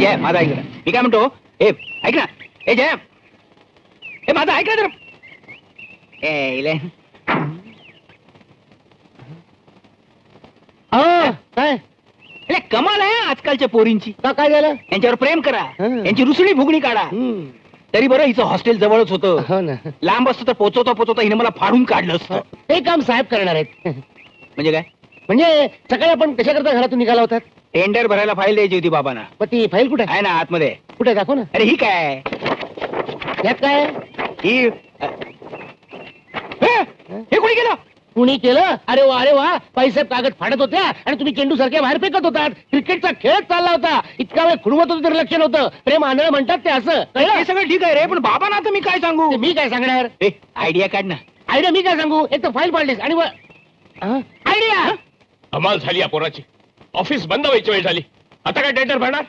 जय माझा ऐक ना, मी काय म्हणतो, ए ऐक ना, ए जय, ए माझा ऐक ना तर. ए इले काय अरे कमाल आहे आजकालच्या पोरींची. काय झालं? यांच्यावर प्रेम करा, हं. यांची रुसणी भुगणी काढा. तरी बरं हिचं हॉस्टेल जवळच होतं. हो ना. लांब असतं तर पोचवता हिने मला फाडून काढलं असतं. ते काम साहेब करणार आहेत. म्हणजे काय? म्हणजे सकाळी आपण कशा करता घरातून निघाला होतात? टेंडर भरायला फाईल द्यायची होती बाबांना. मग ती फाईल कुठे आहे ना आतमध्ये. कुठे दाखव ना. अरे ही काय, यात काय? ही हे कोणी केलं? कुणी केलं? अरे वा पैसे कागद फाडत होत्या आणि तुम्ही चेंडू सारख्या बाहेर फेकत होतात. क्रिकेटचा खेळ चालला होता. इतका वेळ खुडवत होतं तर लक्ष नव्हतं. प्रेम आंधळ म्हणतात ते असं कळलं? हे सगळं ठीक आहे रे, पण बाबांना आता मी काय सांगू? ते मी काय सांगणार? आयडिया काढ ना. आयडिया मी काय सांगू? एक तर फाईल पाडलीस आणि आयडिया. कमाल झाली या पोराची. ऑफिस बंद व्हायची वेळ झाली, आता काय टेंडर भरणार?